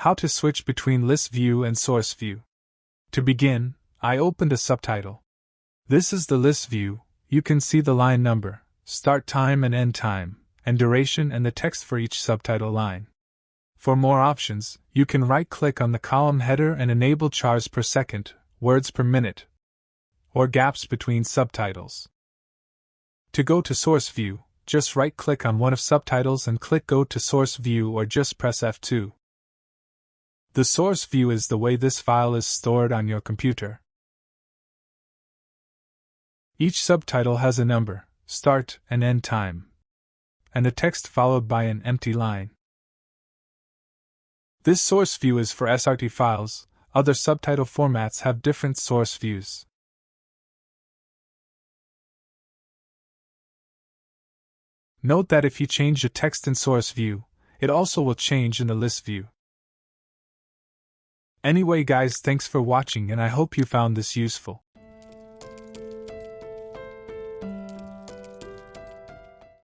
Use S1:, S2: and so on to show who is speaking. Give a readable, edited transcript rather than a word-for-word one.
S1: How to switch between list view and source view. To begin, I opened a subtitle. This is the list view. You can see the line number, start time and end time, and duration and the text for each subtitle line. For more options, you can right-click on the column header and enable chars per second, words per minute, or gaps between subtitles. To go to source view, just right-click on one of subtitles and click Go to Source View or just press F2. The source view is the way this file is stored on your computer. Each subtitle has a number, start and end time, and a text followed by an empty line. This source view is for SRT files. Other subtitle formats have different source views. Note that if you change the text in source view, it also will change in the list view. Anyway guys, thanks for watching and I hope you found this useful.